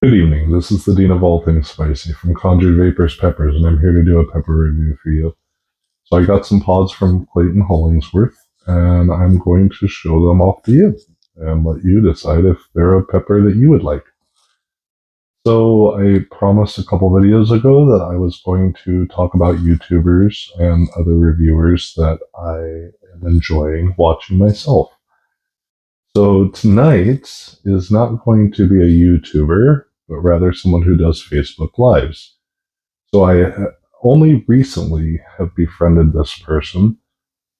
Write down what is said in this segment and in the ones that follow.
Good evening. This is the Dean of all things spicy from Conjured Vapors Peppers, and I'm here to do a pepper review for you. So I got some pods from Clayton Hollingsworth, and I'm going to show them off to you and let you decide if they're a pepper that you would like. So I promised a couple videos ago that I was going to talk about YouTubers and other reviewers that I am enjoying watching myself. So tonight is not going to be a YouTuber, but rather someone who does Facebook Lives. So I only recently have befriended this person,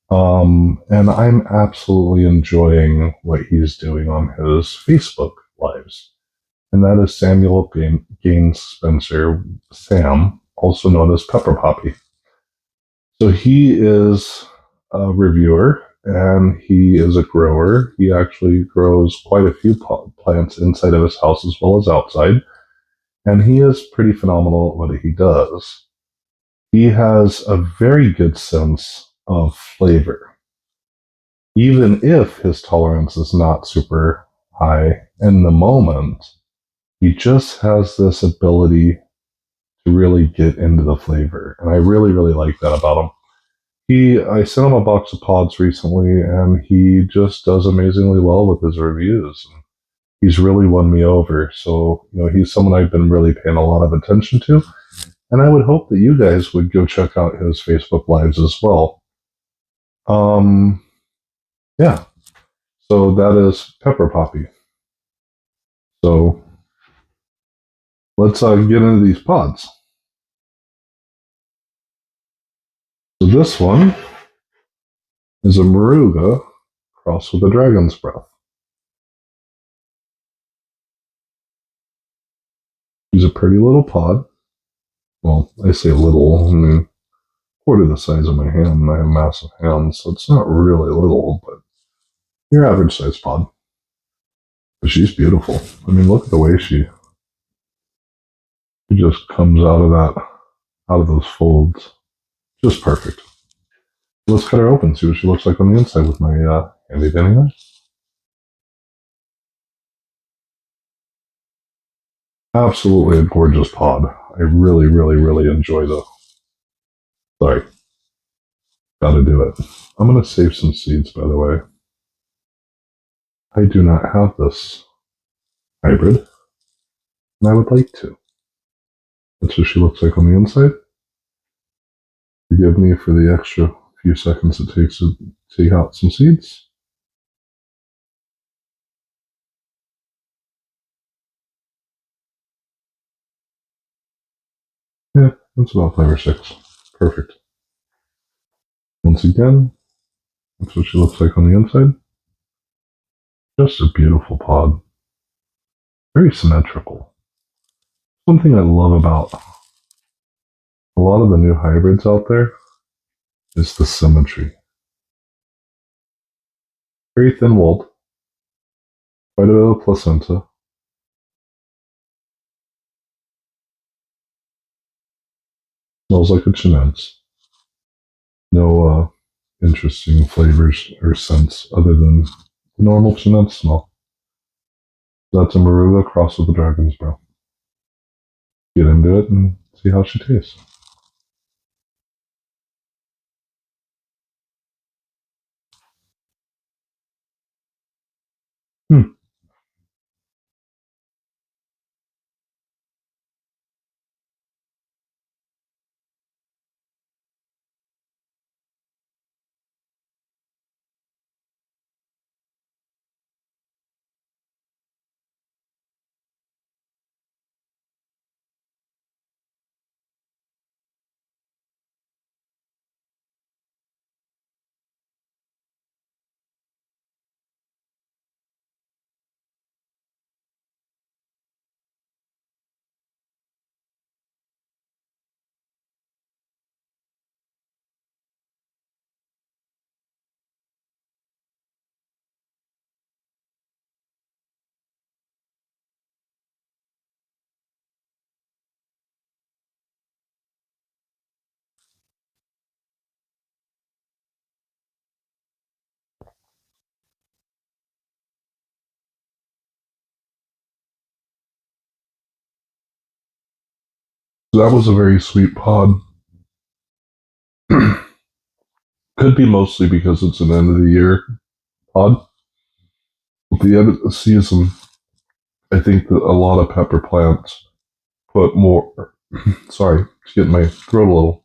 and I'm absolutely enjoying what he's doing on his Facebook Lives. And that is Samuel Gaines Spencer, Sam, also known as Pepper Poppy. So he is a reviewer and he is a grower. He actually grows quite a few plants inside of his house as well as outside. And he is pretty phenomenal at what he does. He has a very good sense of flavor, even if his tolerance is not super high in the moment. He just has this ability to really get into the flavor. And I really, really like that about him. I sent him a box of pods recently, and he just does amazingly well with his reviews. He's really won me over. So, he's someone I've been really paying a lot of attention to. And I would hope that you guys would go check out his Facebook Lives as well. Um, yeah. So that is Pepper Poppy. So let's get into these pods. So this one is a Moruga crossed with a dragon's breath. He's a pretty little pod. Well, I say little, I mean quarter the size of my hand, and I have massive hands, so it's not really little, but your average size pod. But she's beautiful. I mean, look at the way she just comes out of those folds. Just perfect. Let's cut her open, see what she looks like on the inside with my handy dandy knife. Absolutely a gorgeous pod. I really, really, really enjoy the. Sorry, gotta do it. I'm gonna save some seeds, by the way. I do not have this hybrid, and I would like to. That's what she looks like on the inside. Forgive me for the extra few seconds it takes to take out some seeds. Yeah, that's about 5 or 6. Perfect. Once again, that's what she looks like on the inside. Just a beautiful pod. Very symmetrical. One thing I love about a lot of the new hybrids out there is the symmetry. Very thin walled, quite a bit of placenta. Smells like a chinense. No interesting flavors or scents other than the normal chinense smell. That's a Moruga crossed with a dragon's breath. Get into it and see how she tastes. Hmm. So that was a very sweet pod. Could be mostly because it's an end of the year pod. At the end of the season, I think that a lot of pepper plants put more. Sorry, it's getting my throat a little.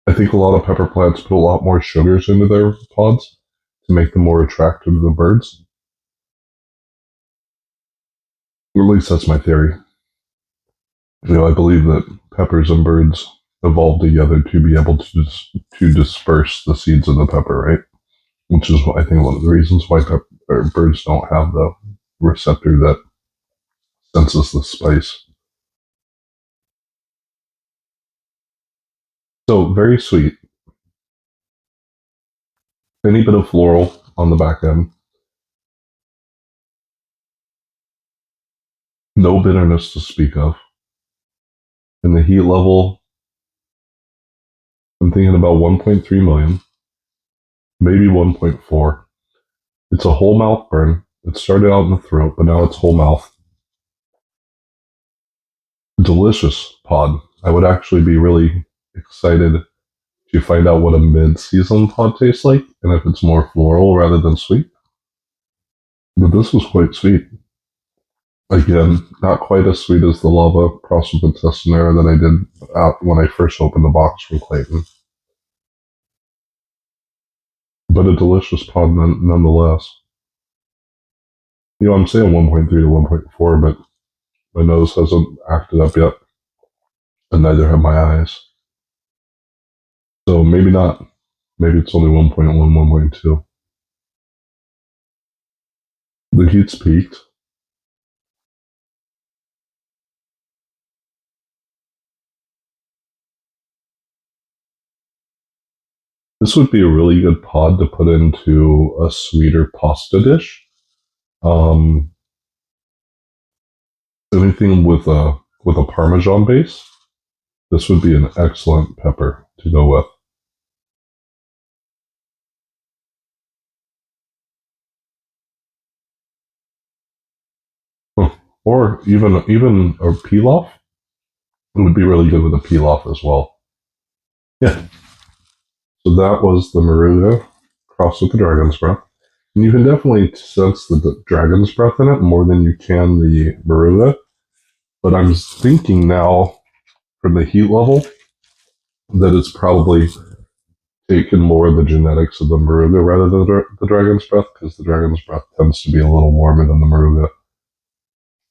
I think a lot of pepper plants put a lot more sugars into their pods to make them more attractive to the birds. Or at least that's my theory. I believe that peppers and birds evolved together to be able to disperse the seeds of the pepper, right? Which is, I think, one of the reasons why birds don't have the receptor that senses the spice. So very sweet. Any bit of floral on the back end. No bitterness to speak of. And the heat level, I'm thinking about 1.3 million, maybe 1.4. It's a whole mouth burn. It started out in the throat, but now it's whole mouth. Delicious pod. I would actually be really excited to find out what a mid-season pod tastes like, and if it's more floral rather than sweet. But this was quite sweet. Again, not quite as sweet as the lava crossed with the Tessinera that I did when I first opened the box from Clayton. But a delicious pod nonetheless. I'm saying 1.3 to 1.4, but my nose hasn't acted up yet, and neither have my eyes. So maybe not. Maybe it's only 1.1, 1.2. The heat's peaked. This would be a really good pod to put into a sweeter pasta dish. Um, Anything with a Parmesan base, this would be an excellent pepper to go with. Or even a pilaf. It would be really good with a pilaf as well. Yeah. So that was the Moruga crossed with the dragon's breath. And you can definitely sense the dragon's breath in it more than you can the Moruga. But I'm thinking now, from the heat level, that it's probably taken more of the genetics of the Moruga rather than the dragon's breath, because the dragon's breath tends to be a little warmer than the Moruga.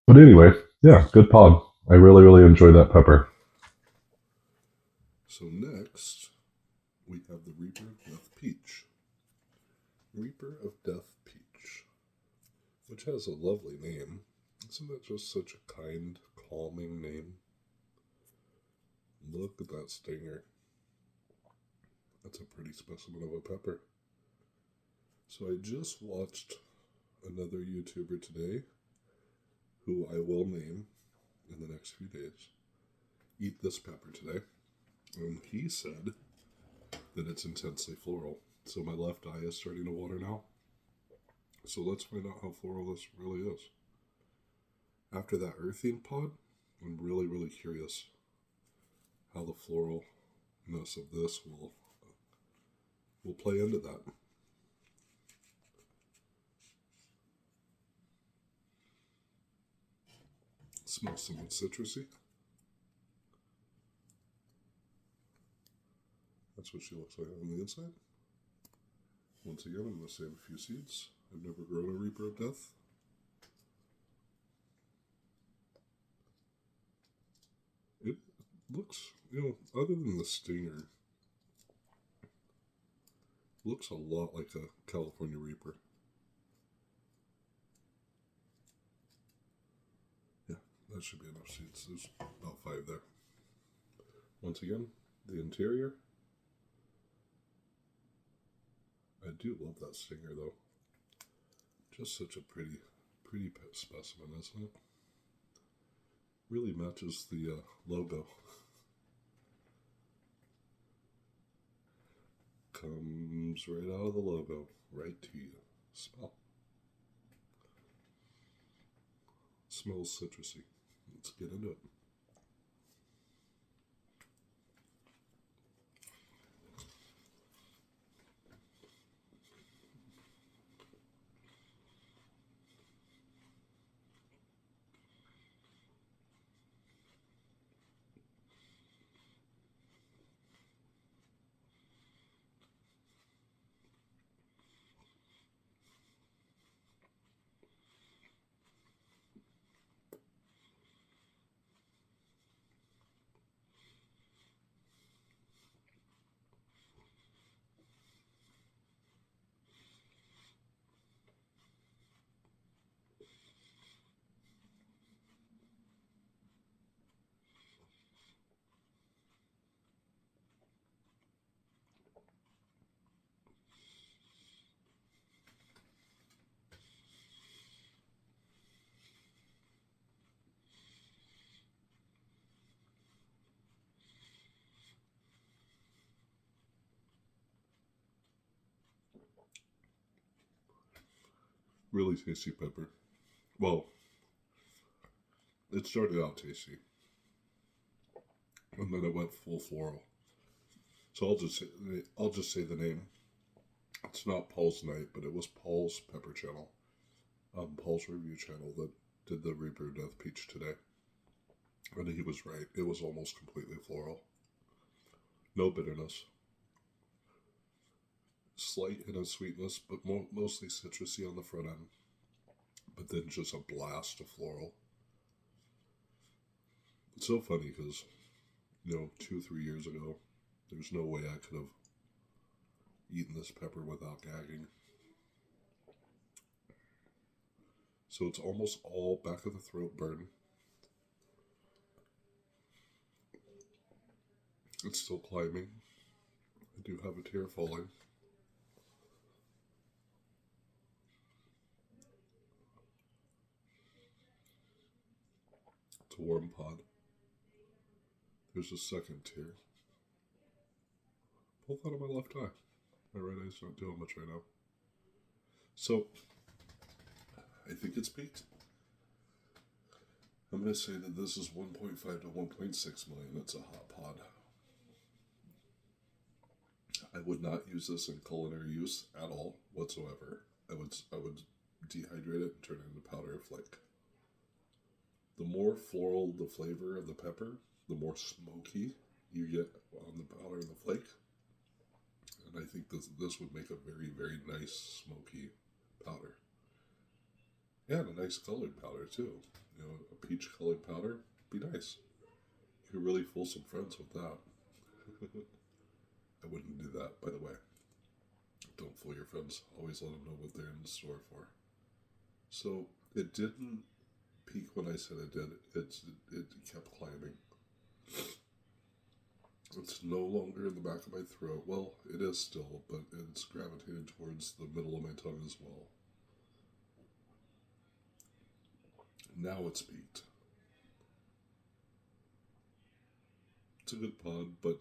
But anyway, yeah, good pod. I really, really enjoy that pepper. So next, we have the Reaper of Death Peach. Reaper of Death Peach, which has a lovely name. Isn't that just such a kind, calming name? Look at that stinger. That's a pretty specimen of a pepper. So I just watched another YouTuber today, who I will name in the next few days, eat this pepper today. And he said that it's intensely floral. So my left eye is starting to water now. So let's find out how floral this really is. After that earthing pod, I'm really, really curious how the floralness of this will play into that. Smells somewhat citrusy. That's what she looks like on the inside. Once again, I'm going to save a few seeds. I've never grown a Reaper of Death. It looks, other than the stinger, looks a lot like a California Reaper. Yeah, that should be enough seeds. There's about 5 there. Once again, the interior. I do love that stinger though. Just such a pretty specimen, isn't it? Really matches the logo. Comes right out of the logo, right to you. Smell. Smells citrusy. Let's get into it. Really tasty pepper. Well, it started out tasty, and then it went full floral. So I'll just say the name. It's not Paul's Night, but it was Paul's Pepper channel, Paul's review channel that did the Reaper Death Peach today, and he was right. It was almost completely floral, no bitterness, slight hint of sweetness, but mostly citrusy on the front end. But then just a blast of floral. It's so funny because, 2-3 years ago, there's no way I could have eaten this pepper without gagging. So it's almost all back of the throat burn. It's still climbing. I do have a tear falling. It's a warm pod. There's a second tear. Both out of my left eye. My right eye's not doing much right now. So, I think it's peaked. I'm going to say that this is 1.5 to 1.6 million. It's a hot pod. I would not use this in culinary use at all whatsoever. I would dehydrate it and turn it into powder flake. The more floral the flavor of the pepper, the more smoky you get on the powder and the flake. And I think this would make a very, very nice smoky powder. And a nice colored powder too. A peach colored powder would be nice. You could really fool some friends with that. I wouldn't do that, by the way. Don't fool your friends. Always let them know what they're in store for. So it didn't peak when I said it did. It kept climbing. It's no longer in the back of my throat. Well, it is still, but it's gravitated towards the middle of my tongue as well. Now it's peaked. It's a good pod, but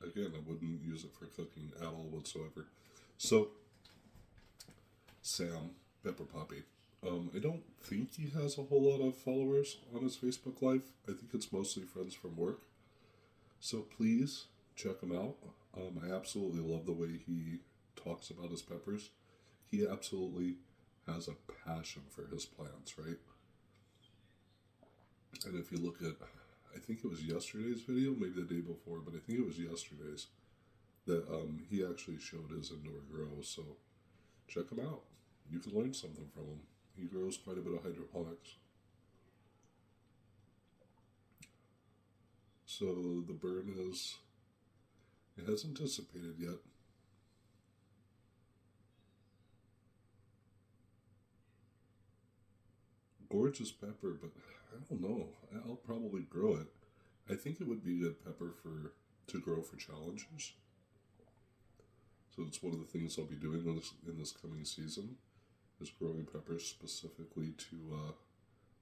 again, I wouldn't use it for cooking at all whatsoever. So, Sam, Pepper Poppy. I don't think he has a whole lot of followers on his Facebook Live. I think it's mostly friends from work. So please check him out. I absolutely love the way he talks about his peppers. He absolutely has a passion for his plants, right? And if you look at, I think it was yesterday's video, maybe the day before, but I think it was yesterday's, that he actually showed his indoor grow. So check him out. You can learn something from him. He grows quite a bit of hydroponics. So the burn it hasn't dissipated yet. Gorgeous pepper, but I don't know. I'll probably grow it. I think it would be good pepper to grow for challenges. So it's one of the things I'll be doing in this coming season, is growing peppers specifically to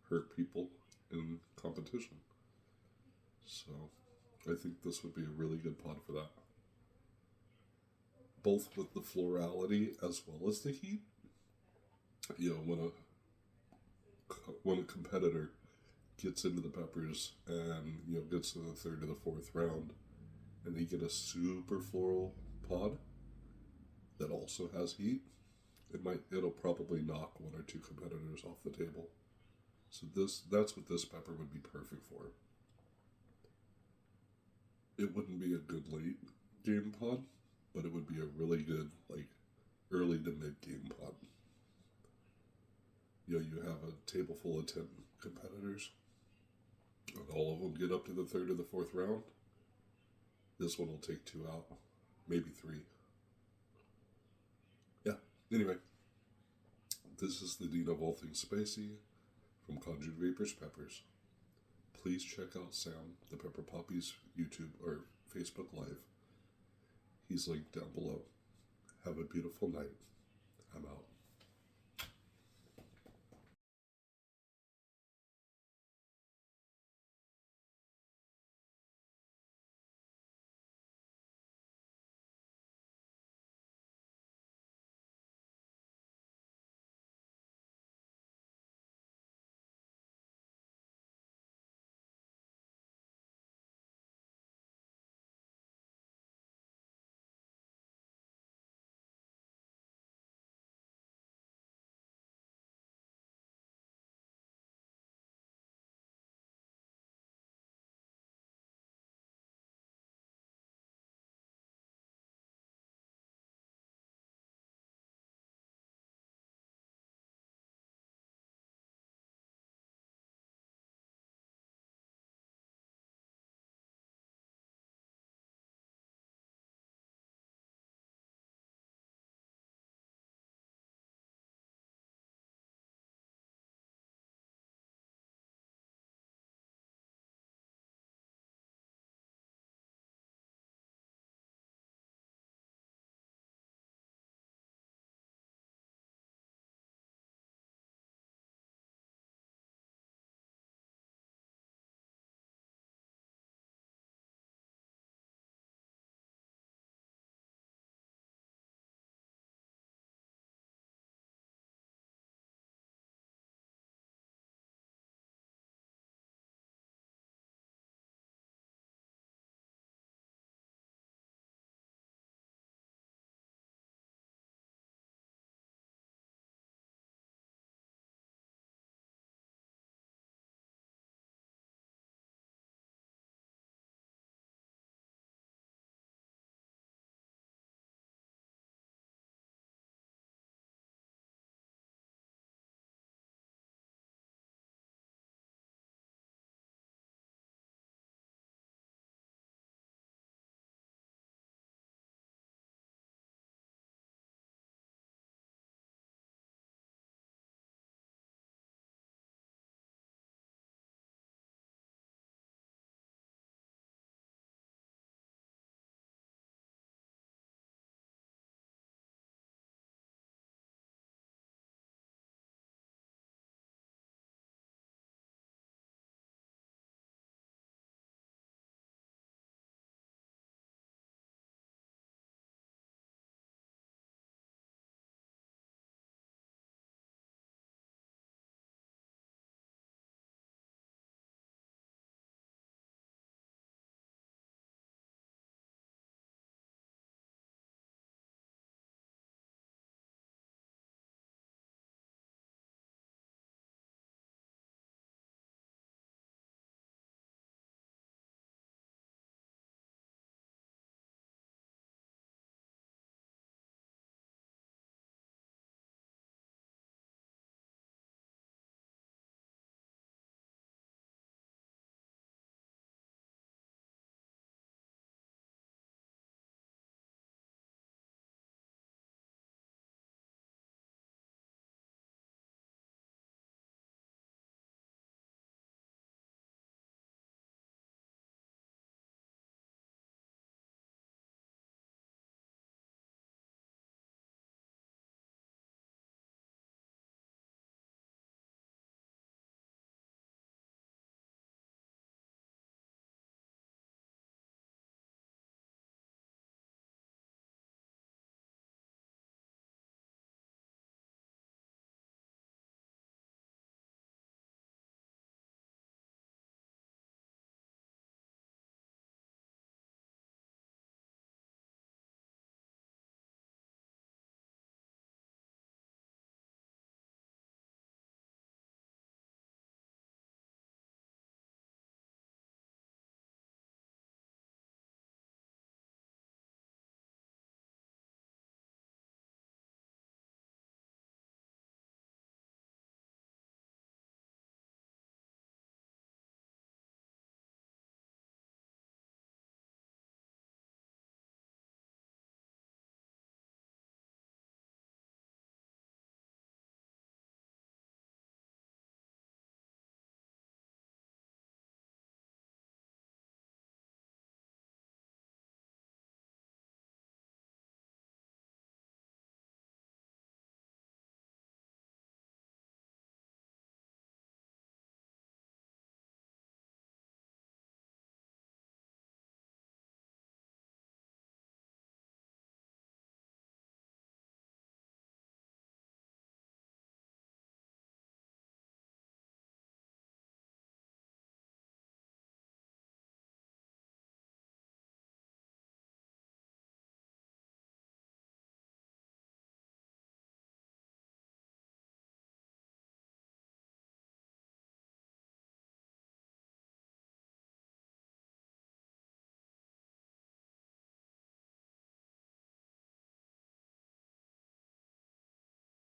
hurt people in competition. So I think this would be a really good pod for that. Both with the florality as well as the heat. When a competitor gets into the peppers and gets to the third or the fourth round, and they get a super floral pod that also has heat, it'll probably knock one or two competitors off the table. So that's what this pepper would be perfect for. It wouldn't be a good late game pod, but it would be a really good early to mid game pod. You have a table full of 10 competitors, and all of them get up to the third or the fourth round. This one will take 2 out, maybe 3. Yeah, anyway, this is the Dean of all things spicy from Conjured Vapors Peppers. Please check out Sam, the Pepper Poppy's YouTube or Facebook Live. He's linked down below. Have a beautiful night. I'm out.